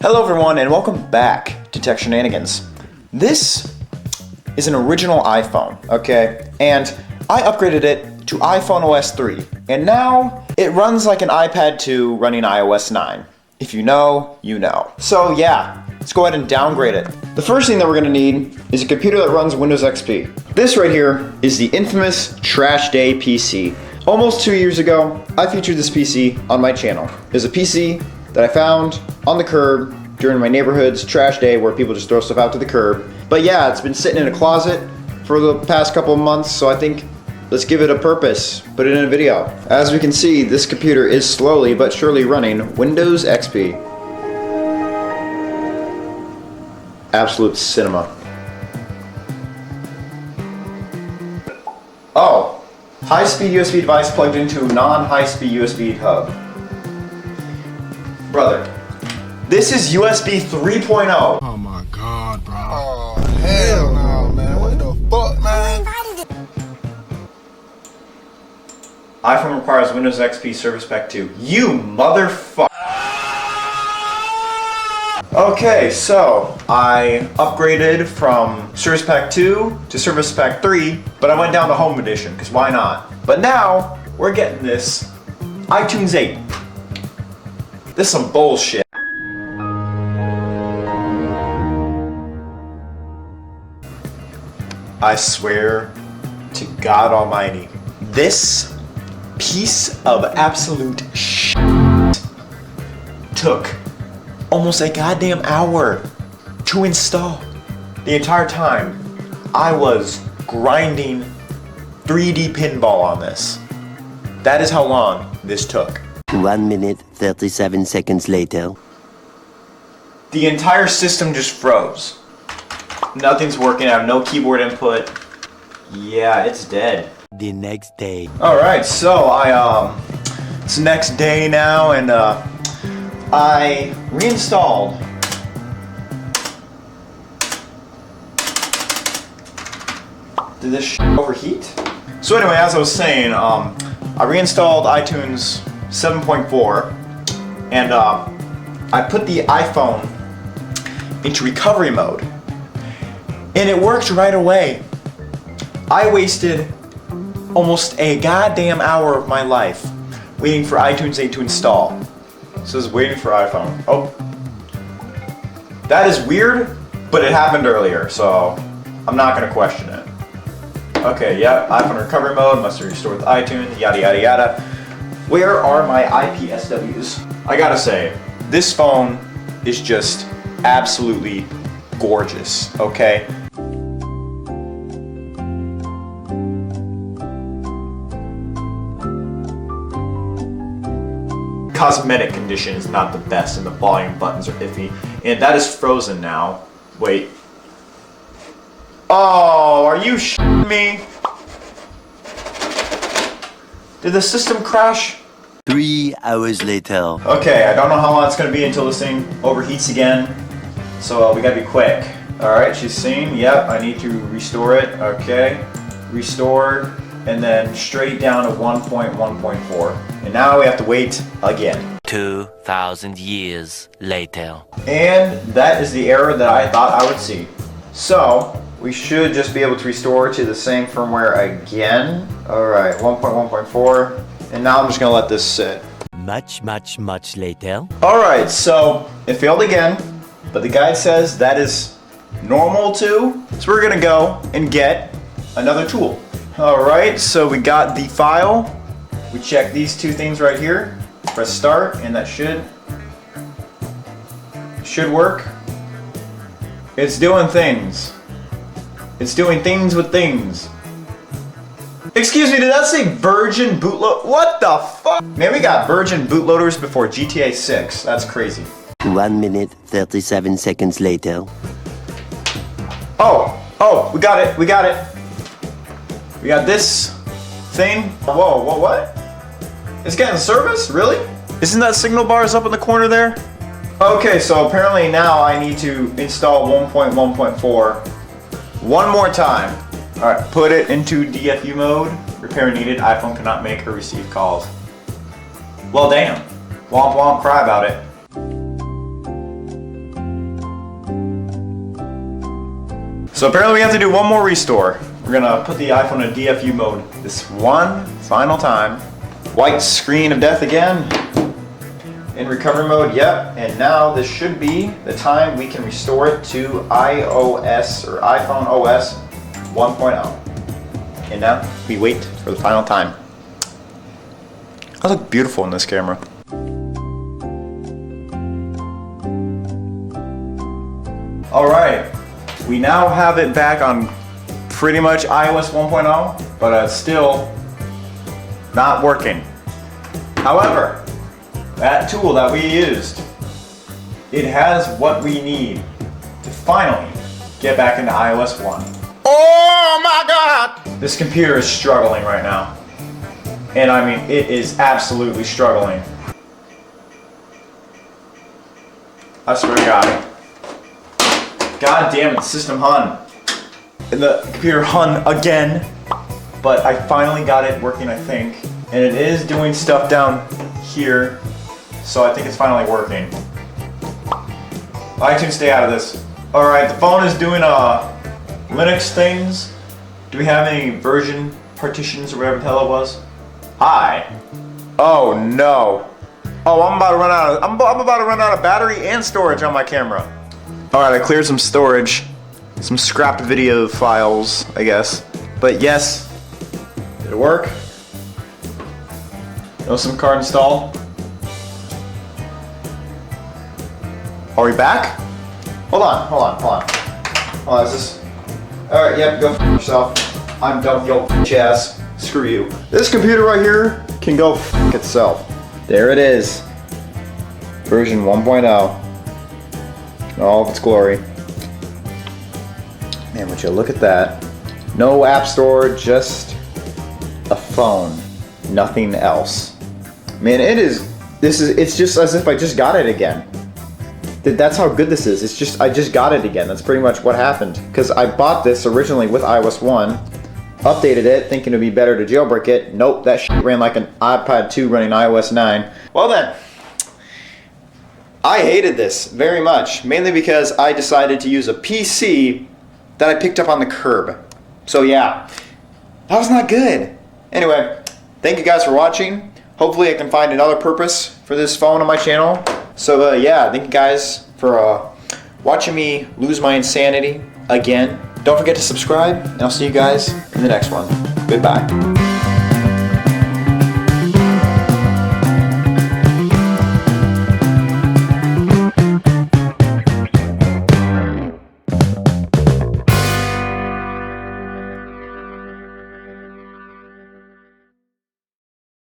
Hello everyone and welcome back to Tech Shenanigans. This is an original iPhone, okay? And I upgraded it to iPhone OS 3. And now it runs like an iPad 2 running iOS 9. If you know, you know. So yeah, let's go ahead and downgrade it. The first thing that we're gonna need is a computer that runs Windows XP. This right here is the infamous Trash Day PC. Almost 2 years ago, I featured this PC on my channel. It's a PC that I found on the curb during my neighborhood's trash day where people just throw stuff out to the curb. But yeah, it's been sitting in a closet for the past couple of months, so I think let's give it a purpose, put it in a video. As we can see, this computer is slowly but surely running Windows XP. Absolute cinema. Oh, high-speed USB device plugged into non-high-speed USB hub. Brother, this is USB 3.0. Oh my god, bro. Oh, hell no, man. What the fuck, man? iPhone requires Windows XP Service Pack 2. You motherfucker. Okay, so I upgraded from Service Pack 2 to Service Pack 3, but I went down to Home Edition, because why not? But now, we're getting this iTunes 8. This is some bullshit. I swear to God Almighty, this piece of absolute shit took almost a goddamn hour to install. The entire time I was grinding 3D pinball on this. That is how long this took. 1 minute, 37 seconds later. The entire system just froze. Nothing's working. I have no keyboard input. Yeah, it's dead. The next day. Alright, so it's the next day now, and I reinstalled Did this overheat? So anyway, as I was saying, I reinstalled iTunes 7.4, and I put the iPhone into recovery mode, and it worked right away. I wasted almost a goddamn hour of my life waiting for iTunes 8 to install. It says waiting for iPhone. Oh, that is weird, but it happened earlier, so I'm not gonna question it. Okay, yeah, iPhone recovery mode, must restore with iTunes, yada yada yada. Where are my IPSWs? I gotta say, this phone is just absolutely gorgeous, okay? Cosmetic condition is not the best and the volume buttons are iffy. And that is frozen now. Wait. Oh, are you shitting me? Did the system crash? 3 hours later. Okay, I don't know how long it's gonna be until this thing overheats again. So we gotta be quick. Alright, she's seen. Yep, I need to restore it. Okay. Restored. And then straight down to 1.1.4. And now we have to wait again. 2,000 years later. And that is the error that I thought I would see. So, we should just be able to restore to the same firmware again. Alright, 1.1.4. And now I'm just gonna let this sit. Much later. Alright, so it failed again, but the guide says that is normal too. So we're gonna go and get another tool. Alright, so we got the file. We check these two things right here. Press start, and that should work. It's doing things. It's doing things with things. Excuse me, did that say Virgin bootloader? What the fuck? Man, we got Virgin bootloaders before GTA 6. That's crazy. 1 minute, 37 seconds later. Oh, we got it. We got this thing. Whoa, what? It's getting service? Really? Isn't that signal bars up in the corner there? Okay, so apparently now I need to install 1.1.4 one more time. Alright, put it into DFU mode. Repair needed. iPhone cannot make or receive calls. Well, damn. Womp womp, cry about it. So apparently we have to do one more restore. We're gonna put the iPhone in DFU mode this one final time. White screen of death again. In recovery mode, yep. And now this should be the time we can restore it to iOS or iPhone OS 1.0. And now we wait for the final time. I look beautiful in this camera. Alright, we now have it back on pretty much iOS 1.0, but it's still not working. However, that tool that we used, it has what we need to finally get back into iOS 1. Oh my God! This computer is struggling right now. And I mean, it is absolutely struggling. I swear to God. God damn it, system hung. And the computer hung again. But I finally got it working, I think. And it is doing stuff down here. So I think it's finally working. iTunes, stay out of this. Alright, the phone is doing Linux things. Do we have any version partitions or whatever the hell it was? Hi. Oh no. Oh, I'm about to run out of I'm about to run out of battery and storage on my camera. Alright, I cleared some storage. Some scrapped video files, I guess. But yes. Did it work? No SIM card installed. Are we back? Hold on, is this... Alright, yep, go f yourself. I'm done with your bitch ass. Screw you. This computer right here can go f itself. There it is. Version 1.0. In all of its glory. Man, would you look at that. No app store, just a phone. Nothing else. Man, it's just as if I just got it again. That's how good this is. It's just, I just got it again. That's pretty much what happened. Because I bought this originally with iOS 1, updated it, thinking it'd be better to jailbreak it. Nope, that shit ran like an iPad 2 running iOS 9. Well then, I hated this very much. Mainly because I decided to use a PC that I picked up on the curb. So yeah, that was not good. Anyway, thank you guys for watching. Hopefully I can find another purpose for this phone on my channel. So yeah, thank you guys for watching me lose my insanity again. Don't forget to subscribe, and I'll see you guys in the next one. Goodbye.